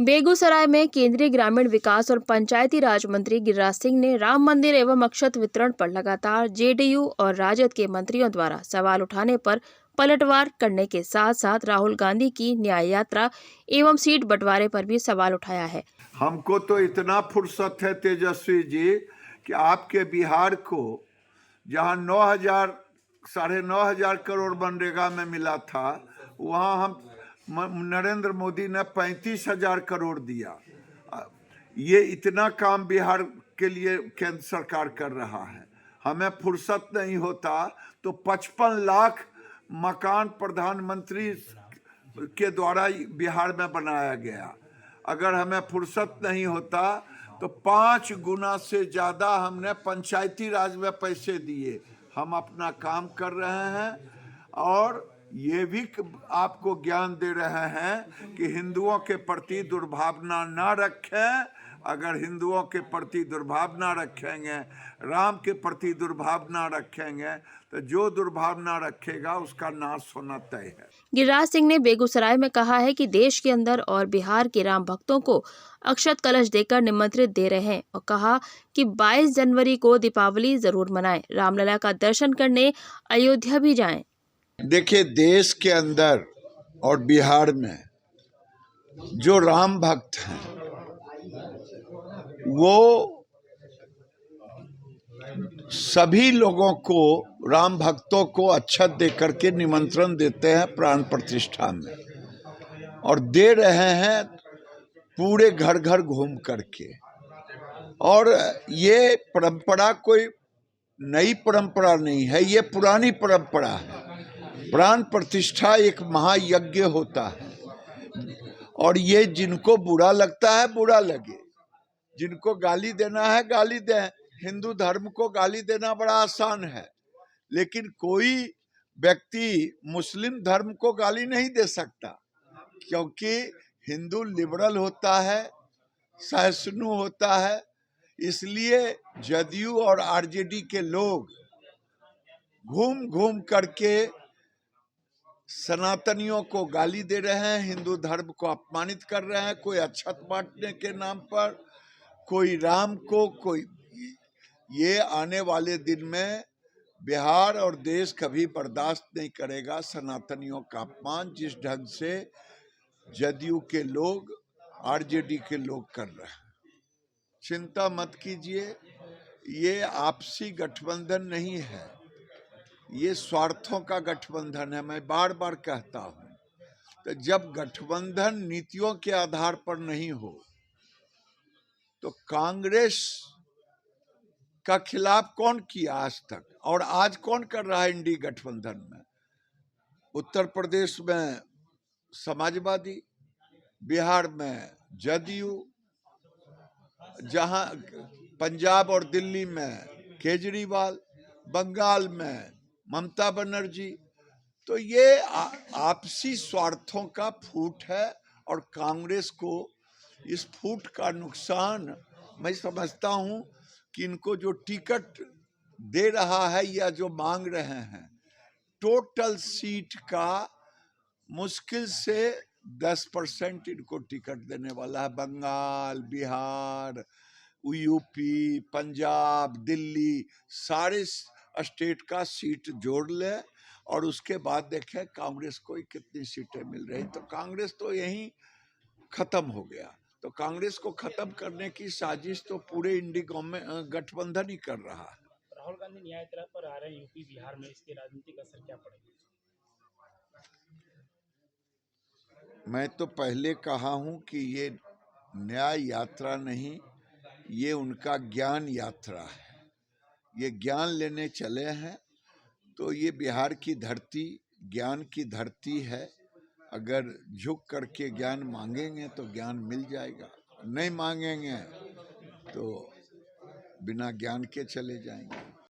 बेगूसराय में केंद्रीय ग्रामीण विकास और पंचायती राज मंत्री गिरिराज सिंह ने राम मंदिर एवं अक्षत वितरण पर लगातार जेडीयू और राजद के मंत्रियों द्वारा सवाल उठाने पर पलटवार करने के साथ साथ राहुल गांधी की न्याय यात्रा एवं सीट बंटवारे पर भी सवाल उठाया है। हमको तो इतना फुर्सत है तेजस्वी जी कि आपके बिहार को जहां 9,000 9,500 करोड़ मनरेगा में मिला था, वहां हम नरेंद्र मोदी ने 35,000 करोड़ दिया। ये इतना काम बिहार के लिए केंद्र सरकार कर रहा है। हमें फुर्सत नहीं होता तो 55 लाख मकान प्रधानमंत्री के द्वारा बिहार में बनाया गया। अगर हमें फुर्सत नहीं होता तो 5 गुना से ज़्यादा हमने पंचायती राज में पैसे दिए। हम अपना काम कर रहे हैं और ये भी आपको ज्ञान दे रहे हैं कि हिंदुओं के प्रति दुर्भावना ना रखें। अगर हिंदुओं के प्रति दुर्भावना रखेंगे, राम के प्रति दुर्भावना रखेंगे, तो जो दुर्भावना रखेगा उसका नाश होना तय है। गिरिराज सिंह ने बेगूसराय में कहा है कि देश के अंदर और बिहार के राम भक्तों को अक्षत कलश देकर निमंत्रित दे रहे हैं और कहा कि 22 जनवरी को दीपावली जरूर मनाएं, रामलला का दर्शन करने अयोध्या भी जाएं। देखिए, देश के अंदर और बिहार में जो राम भक्त हैं वो सभी लोगों को, राम भक्तों को अक्षत दे करके निमंत्रण देते हैं प्राण प्रतिष्ठा में, और दे रहे हैं पूरे घर घर घूम करके। और ये परंपरा कोई नई परंपरा नहीं है, ये पुरानी परंपरा है। प्राण प्रतिष्ठा एक महायज्ञ होता है और ये जिनको बुरा लगता है बुरा लगे, जिनको गाली देना है गाली दें। हिंदू धर्म को गाली देना बड़ा आसान है, लेकिन कोई व्यक्ति मुस्लिम धर्म को गाली नहीं दे सकता, क्योंकि हिंदू लिबरल होता है, सहिष्णु होता है। इसलिए जदयू और आरजेडी के लोग घूम घूम करके सनातनियों को गाली दे रहे हैं, हिंदू धर्म को अपमानित कर रहे हैं, कोई अक्षत बांटने के नाम पर, कोई राम को, कोई। ये आने वाले दिन में बिहार और देश कभी बर्दाश्त नहीं करेगा सनातनियों का अपमान, जिस ढंग से जदयू के लोग, आरजेडी के लोग कर रहे हैं। चिंता मत कीजिए, ये आपसी गठबंधन नहीं है, ये स्वार्थों का गठबंधन है। मैं बार बार कहता हूं, तो जब गठबंधन नीतियों के आधार पर नहीं हो तो कांग्रेस का खिलाफ कौन किया आज तक, और आज कौन कर रहा है इंडी गठबंधन में? उत्तर प्रदेश में समाजवादी, बिहार में जदयू, जहां पंजाब और दिल्ली में केजरीवाल, बंगाल में ममता बनर्जी। तो ये आपसी स्वार्थों का फूट है, और कांग्रेस को इस फूट का नुकसान मैं समझता हूं कि इनको जो टिकट दे रहा है या जो मांग रहे हैं, टोटल सीट का मुश्किल से 10% इनको टिकट देने वाला है। बंगाल, बिहार, यूपी, पंजाब, दिल्ली, सारे स्टेट का सीट जोड़ ले और उसके बाद देखें कांग्रेस को कितनी सीटें मिल रही। तो कांग्रेस तो यहीं खत्म हो गया। तो कांग्रेस को खत्म करने की साजिश तो पूरे इंडी गठबंधन ही कर रहा है। राहुल गांधी न्याय यात्रा पर आ रहे हैं यूपी बिहार में, इसके राजनीतिक असर क्या पड़ेगा? मैं तो पहले कहा हूं कि ये न्याय यात्रा नहीं, ये उनका ज्ञान यात्रा है। ये ज्ञान लेने चले हैं, तो ये बिहार की धरती ज्ञान की धरती है। अगर झुक करके ज्ञान मांगेंगे तो ज्ञान मिल जाएगा, नहीं मांगेंगे तो बिना ज्ञान के चले जाएंगे।